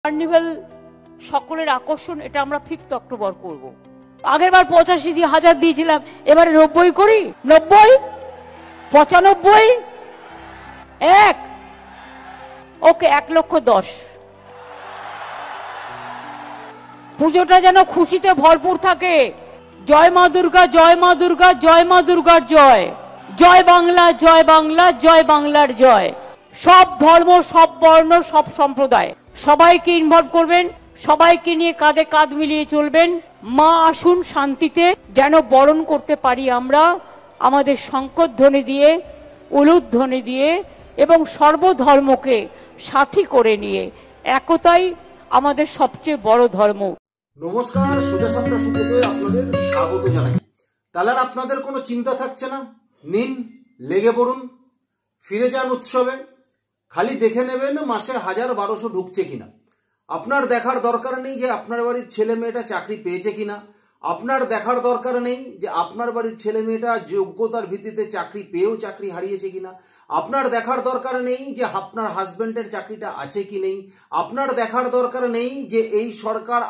Carnival সকলের আকর্ষণ, এটা আমরা 5 অক্টোবর করব। আগের বার 85,000 দিয়েছিলাম, এবারে 90 করি। 90, 95, 1, ওকে 1,10,000। পুজোটা যেন খুশিতে ভরপুর থাকে। জয় মা দুর্গা, জয় মা দুর্গা, জয় মা দুর্গার জয়। জয় বাংলা, জয় বাংলা, জয় বাংলার জয়। সব ধর্ম, সব বর্ণ, সব সম্প্রদায় সবাইকে ইনভলভ করবেন, সবাইকে নিয়ে কাঁধে কাঁধ মিলিয়ে চলবেন। মা আসুন শান্তিতে যেন বরণ করতে পারি আমরা, আমাদের শঙ্খধ্বনি দিয়ে, উলুধ্বনি দিয়ে এবং সর্বধর্মকে সাথী করে নিয়ে। একতাই আমাদের সবচেয়ে বড় ধর্ম। নমস্কার, সোজা সাপটা সুব্রত আপনাদের স্বাগত জানাই। তাহলে আপনাদের কোনো চিন্তা থাকছে না, নিন লেগে পড়ুন, ফিরে যান উৎসবে। খালি দেখে নেবেন মাসে 1000-1200 ঢুকছে কিনা। আপনার দেখার দরকার নেই যে আপনার বাড়ির ছেলে মেয়েটা চাকরি পেয়েছে কিনা। আপনার দেখার দরকার নেই যে আপনার বাড়ির ছেলে মেয়েটা যোগ্যতার ভিত্তিতে চাকরি পেয়েও চাকরি হারিয়েছে কিনা। আপনার দেখার দরকার নেই যে আপনার হাজবেন্ডের চাকরিটা আছে কি নেই। আপনার দেখার দরকার নেই যে এই সরকার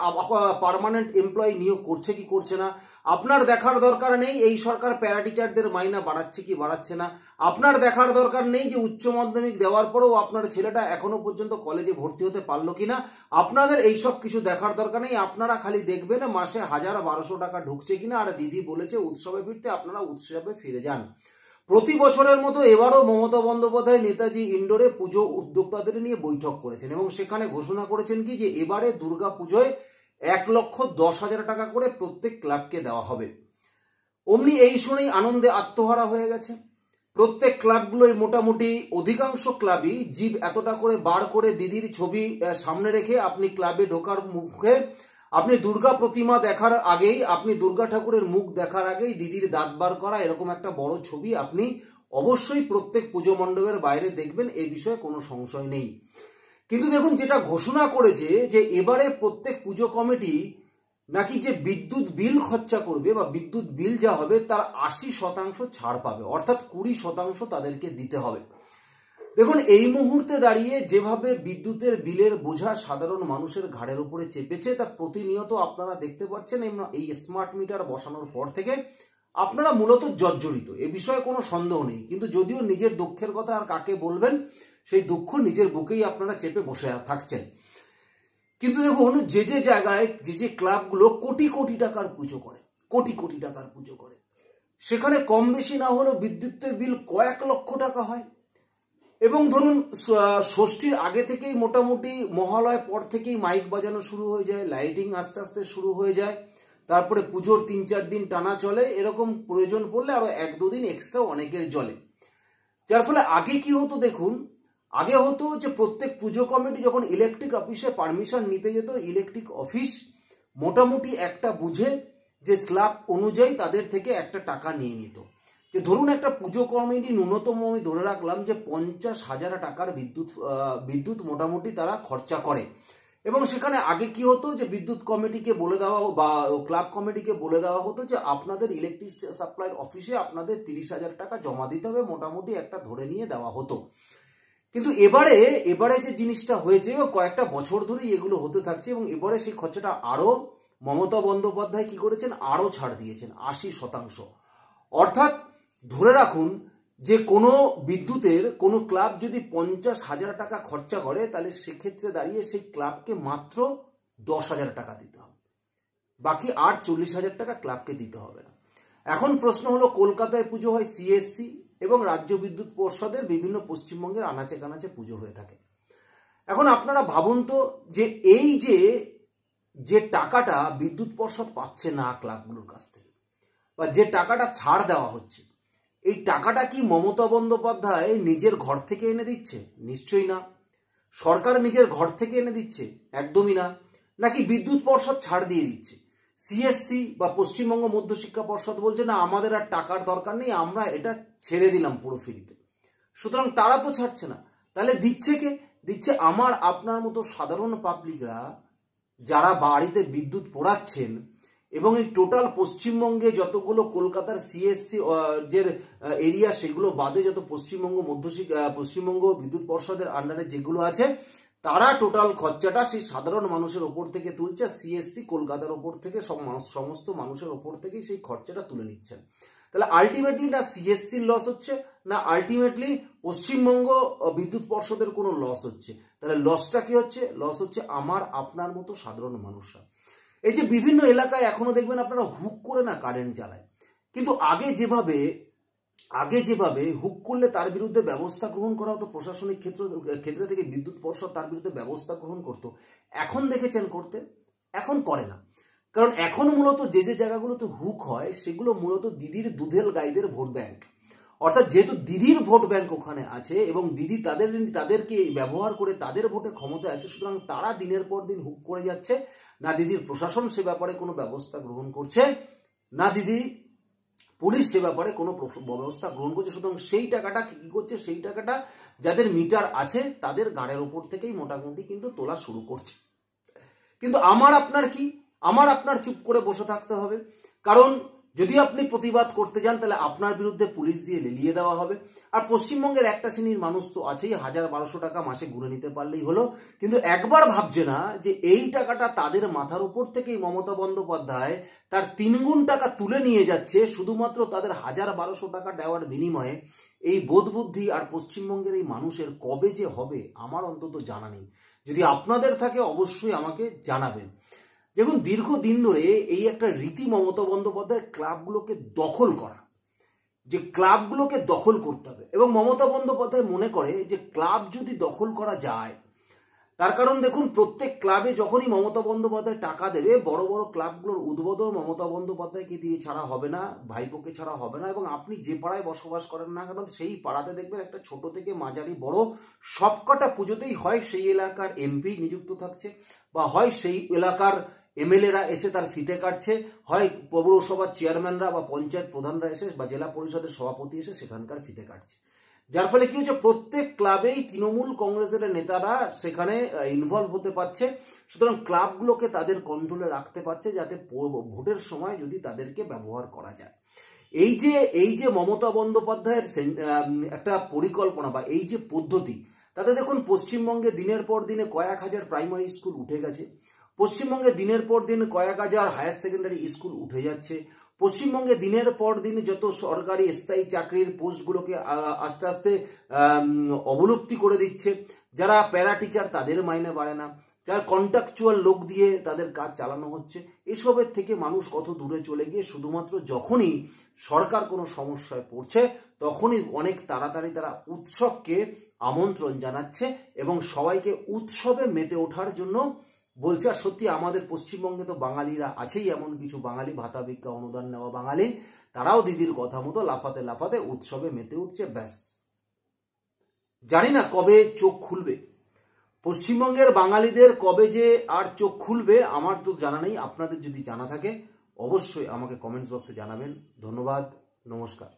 পার্মানেন্ট এমপ্লয়ি নিয়োগ করছে কি করছে না। আপনার দেখার দরকার নেই এই সরকার প্যারা টিচারদের মাইনা বাড়াচ্ছে কি বাড়াচ্ছে না। আপনার দেখার দরকার নেই যে উচ্চ মাধ্যমিক দেওয়ার পরেও আপনার ছেলেটা এখনো পর্যন্ত কলেজে ভর্তি হতে পারলো কিনা। আপনাদের এইসব কিছু দেখার দরকার নেই। আপনারা খালি দেখবেন মাসে 1000-1200 টাকা ঢুকছে কিনা। আর দিদি বলেছে উৎসবে ফিরতে, আপনারা উৎসবে ফিরে যান। প্রতি বছরের মতো এবারও মমতা বন্দ্যোপাধ্যায় নেতাজি ইন্ডোরে পুজো উদ্যোক্তাদের নিয়ে বৈঠক করেছেন এবং সেখানে ঘোষণা করেছেন কি যে এবারে দুর্গা পুজোয় 1,10,000 টাকা করে প্রত্যেক ক্লাবকে দেওয়া হবে। অমনি এই শুনেই আনন্দে আত্মহারা হয়ে গেছে প্রত্যেক ক্লাবগুলোই। মোটামুটি অধিকাংশ ক্লাবই জিভ এতটা করে বার করে দিদির ছবি সামনে রেখে আপনি ক্লাবে ঢোকার মুখে, আপনি দুর্গা প্রতিমা দেখার আগেই, আপনি দুর্গা ঠাকুরের মুখ দেখার আগেই দিদির দাঁত বার করা এরকম একটা বড় ছবি আপনি অবশ্যই প্রত্যেক পুজো মণ্ডপের বাইরে দেখবেন, এ বিষয়ে কোনো সংশয় নেই। কিন্তু দেখুন, যেটা ঘোষণা করেছে যে এবারে প্রত্যেক পুজো কমিটি নাকি যে বিদ্যুৎ বিল খরচা করবে বা বিদ্যুৎ বিল যা হবে তার 80% ছাড় পাবে, অর্থাৎ 20% তাদেরকে দিতে হবে। দেখুন, এই মুহূর্তে দাঁড়িয়ে যেভাবে বিদ্যুতের বিলের বোঝা সাধারণ মানুষের ঘাড়ের উপরে চেপেছে তা প্রতিনিয়ত আপনারা দেখতে পাচ্ছেন। এই স্মার্ট মিটার বসানোর পর থেকে আপনারা মূলত জর্জরিত, এ বিষয়ে কোনো সন্দেহ নেই। কিন্তু যদিও নিজের দুঃখের কথা আর কাকে বলবেন, সেই দুঃখ নিজের বুকেই আপনারা চেপে বসে থাকছেন। কিন্তু দেখুন, যে যে জায়গায় যে ক্লাবগুলো কোটি কোটি টাকার পুজো করে, কোটি কোটি টাকার পুজো করে, সেখানে কম বেশি না হলেও বিদ্যুতের বিল কয়েক লক্ষ টাকা হয়। এবং ধরুন ষষ্ঠীর আগে থেকেই মোটামুটি মহালয় পর থেকেই মাইক বাজানো শুরু হয়ে যায়, লাইটিং আস্তে আস্তে শুরু হয়ে যায়, তারপরে পুজোর 3-4 দিন টানা চলে, এরকম প্রয়োজন পড়লে আরো 1-2 দিন এক্সট্রা অনেকের জ্বলে। যার ফলে আগে কি হতো দেখুন, আগে হতো যে প্রত্যেক পুজো কমিটি যখন ইলেকট্রিক অফিসে পারমিশন নিতে যেত, ইলেকট্রিক অফিস মোটামুটি একটা বুঝে যে স্ল্যাব অনুযায়ী তাদের থেকে একটা টাকা নিয়ে নিত। যে ধরুন একটা পুজো কমিটি ন্যূনতম আমি ধরে রাখলাম যে 50,000 টাকার বিদ্যুৎ মোটামুটি তারা খরচা করে। এবং সেখানে আগে কি হতো যে বিদ্যুৎ কমিটিকে বলে দেওয়া বা ক্লাব কমিটিকে বলে দেওয়া হতো যে আপনাদের ইলেকট্রিক সাপ্লাই অফিসে আপনাদের 30,000 টাকা জমা দিতে হবে, মোটামুটি একটা ধরে নিয়ে দেওয়া হতো। কিন্তু এবারে যে জিনিসটা হয়েছে, কয়েকটা বছর ধরেই এগুলো হতে থাকছে এবং এবারে সেই খরচাটা আরো মমতা বন্দ্যোপাধ্যায় কি করেছেন, আরো ছাড় দিয়েছেন 80%। অর্থাৎ ধরে রাখুন যে কোনো বিদ্যুতের কোনো ক্লাব যদি 50,000 টাকা খরচা করে, তাহলে সেক্ষেত্রে দাঁড়িয়ে সেই ক্লাবকে মাত্র 10,000 টাকা দিতে হবে, বাকি আর 40,000 টাকা ক্লাবকে দিতে হবে না। এখন প্রশ্ন হলো, কলকাতায় পুজো হয় সিএসসি এবং রাজ্য বিদ্যুৎ পর্ষদের বিভিন্ন পশ্চিমবঙ্গের আনাচে কানাচে পুজো হয়ে থাকে। এখন আপনারা ভাবুন তো যে এই যে টাকাটা বিদ্যুৎ পর্ষদ পাচ্ছে না ক্লাবগুলোর কাছ থেকে, বা যে টাকাটা ছাড় দেওয়া হচ্ছে, এই টাকাটা কি মমতা বন্দ্যোপাধ্যায় নিজের ঘর থেকে এনে দিচ্ছে? নিশ্চয়ই না। সরকার নিজের ঘর থেকে এনে দিচ্ছে? একদমই না। নাকি বিদ্যুৎ পর্ষদ ছাড় দিয়ে দিচ্ছে? সিএসসি বা পশ্চিমবঙ্গ মধ্যশিক্ষা পর্ষদ বলছে না আমাদের আর টাকার দরকার নেই, আমরা এটা ছেড়ে দিলাম পুরো ফ্রিতে। সুতরাং তারা তো ছাড়ছে না, তাহলে দিচ্ছে কে? দিচ্ছে আমার আপনার মতো সাধারণ পাবলিকরা যারা বাড়িতে বিদ্যুৎ পোড়াচ্ছেন। এবং এই টোটাল পশ্চিমবঙ্গে যতগুলো কলকাতার সিএসসি যে এরিয়া সেগুলো বাদে যত পশ্চিমবঙ্গ বিদ্যুৎ পর্ষদের আন্ডারে যেগুলো আছে, তারা টোটাল খরচাটা সেই সাধারণ মানুষের ওপর থেকে তুলছে, সিএসসি কলকাতার ওপর থেকে সমস্ত মানুষের ওপর থেকেই সেই খরচাটা তুলে নিচ্ছেন। তাহলে আলটিমেটলি না সিএসসির লস হচ্ছে, না আলটিমেটলি পশ্চিমবঙ্গ বিদ্যুৎ পর্ষদের কোনো লস হচ্ছে। তাহলে লসটা কি হচ্ছে? লস হচ্ছে আমার আপনার মতো সাধারণ মানুষরা। এই যে বিভিন্ন এলাকায় এখনো দেখবেন আপনারা হুক করে না কারেন্ট জ্বালায়, কিন্তু আগে যেভাবে হুক করলে তার বিরুদ্ধে ব্যবস্থা গ্রহণ করা হতো, প্রশাসনিক ক্ষেত্রে থেকে বিদ্যুৎ পর্ষদ তার বিরুদ্ধে ব্যবস্থা গ্রহণ করতো, এখন দেখেছেন করতে? এখন করে না। কারণ এখন মূলত যে জায়গাগুলোতে হুক হয় সেগুলো মূলত দিদির দুধেল গাইদের ভোট ব্যাংক। অর্থাৎ যেহেতু দিদির ভোট ব্যাংক ওখানে আছে এবং দিদি তাদেরকে ব্যবহার করে তাদের ভোটে ক্ষমতায় আসে, সুতরাং তারা দিনের পর দিন হুক করে যাচ্ছে। না দিদির প্রশাসন সে ব্যাপারে কোনো ব্যবস্থা গ্রহণ করছে, না দিদি পুলিশ সে ব্যাপারে কোনো ব্যবস্থা গ্রহণ করছে। সুতরাং সেই টাকাটা কি করছে? সেই টাকাটা যাদের মিটার আছে তাদের গাড়ের ওপর থেকেই মোটামুটি কিন্তু তোলা শুরু করছে। কিন্তু আমার আপনার কি? আমার আপনার চুপ করে বসে থাকতে হবে। কারণ যদি আপনি প্রতিবাদ করতে যান তাহলে আপনার বিরুদ্ধে পুলিশ দিয়ে লেলিয়ে দেওয়া হবে। আর পশ্চিমবঙ্গের একটা শ্রেণীর মানুষ তো আছেই, 1000-1200 টাকা মাসে গুনে নিতে পারলেই হলো, কিন্তু একবার ভাবছে না যে এই টাকাটা তাদের মাথার উপর থেকেই মমতা বন্দ্যোপাধ্যায় তার 3 গুণ টাকা তুলে নিয়ে যাচ্ছে শুধুমাত্র তাদের 1000-1200 টাকা দেওয়ার বিনিময়ে। এই বোধ বুদ্ধি আর পশ্চিমবঙ্গের এই মানুষের কবে যে হবে আমার অন্তত জানা নেই। যদি আপনাদের থাকে অবশ্যই আমাকে জানাবেন। দেখুন, দীর্ঘদিন ধরে এই একটা রীতি মমতা বন্দ্যোপাধ্যায়ের ক্লাবগুলোকে দখল করা, যে ক্লাবগুলোকে দখল করতে হবে। এবং মমতা বন্দ্যোপাধ্যায় মনে করে যে ক্লাব যদি দখল করা যায়, তার কারণ দেখুন প্রত্যেক ক্লাবে যখনই মমতা বন্দ্যোপাধ্যায় টাকা দেবে, বড় বড় ক্লাবগুলোর উদ্বোধন মমতা বন্দ্যোপাধ্যায়কে দিয়ে ছাড়া হবে না, ভাইপোকে ছাড়া হবে না। এবং আপনি যে পাড়ায় বসবাস করেন না কেন সেই পাড়াতে দেখবেন একটা ছোট থেকে মাঝারি বড় সবকটা পুজোতেই হয় সেই এলাকার এমপি নিযুক্ত থাকছে, বা হয় সেই এলাকার এমএলএরা এসে তার ফিতে কাটছে, হয় পৌরসভার চেয়ারম্যানরা বা পঞ্চায়েত প্রধানরা এসে বা জেলা পরিষদের সভাপতি এসে সেখানকার ফিতে কাটছে। যার ফলে কি হচ্ছে, প্রত্যেক ক্লাবেই তৃণমূল কংগ্রেসের নেতারা সেখানে ইনভলভ হতে পারছে। সুতরাং ক্লাবগুলোকে তাদের কন্ট্রোলে রাখতে পারছে, যাতে ভোটের সময় যদি তাদেরকে ব্যবহার করা যায়। এই যে মমতা বন্দ্যোপাধ্যায়ের একটা পরিকল্পনা বা এই যে পদ্ধতি, তাতে দেখুন পশ্চিমবঙ্গে দিনের পর দিনে কয়েক হাজার প্রাইমারি স্কুল উঠে গেছে, পশ্চিমবঙ্গে দিনের পর দিন কয়েক হাজার হায়ার সেকেন্ডারি স্কুল উঠে যাচ্ছে, পশ্চিমবঙ্গে দিনের পর দিন যত সরকারি স্থায়ী চাকরির পোস্টগুলোকে আস্তে আস্তে অবলুপ্তি করে দিচ্ছে। যারা প্যারা টিচার তাদের মাইনে বাড়ে না, যারা কন্ট্রাকচুয়াল লোক দিয়ে তাদের কাজ চালানো হচ্ছে। এসবের থেকে মানুষ কত দূরে চলে গিয়ে শুধুমাত্র যখনই সরকার কোনো সমস্যায় পড়ছে তখনই অনেক তাড়াতাড়ি তারা উৎসবকে আমন্ত্রণ জানাচ্ছে এবং সবাইকে উৎসবে মেতে ওঠার জন্য বলছে। আর সত্যি আমাদের পশ্চিমবঙ্গে তো বাঙালিরা আছেই, এমন কিছু বাঙালি ভাতা ভিক্ষা অনুদান নেওয়া বাঙালি, তারাও দিদির কথা মতো লাফাতে লাফাতে উৎসবে মেতে উঠছে। ব্যাস, জানি না কবে চোখ খুলবে পশ্চিমবঙ্গের বাঙালিদের, কবে যে আর চোখ খুলবে আমার তো জানা নেই। আপনাদের যদি জানা থাকে অবশ্যই আমাকে কমেন্টস বক্সে জানাবেন। ধন্যবাদ, নমস্কার।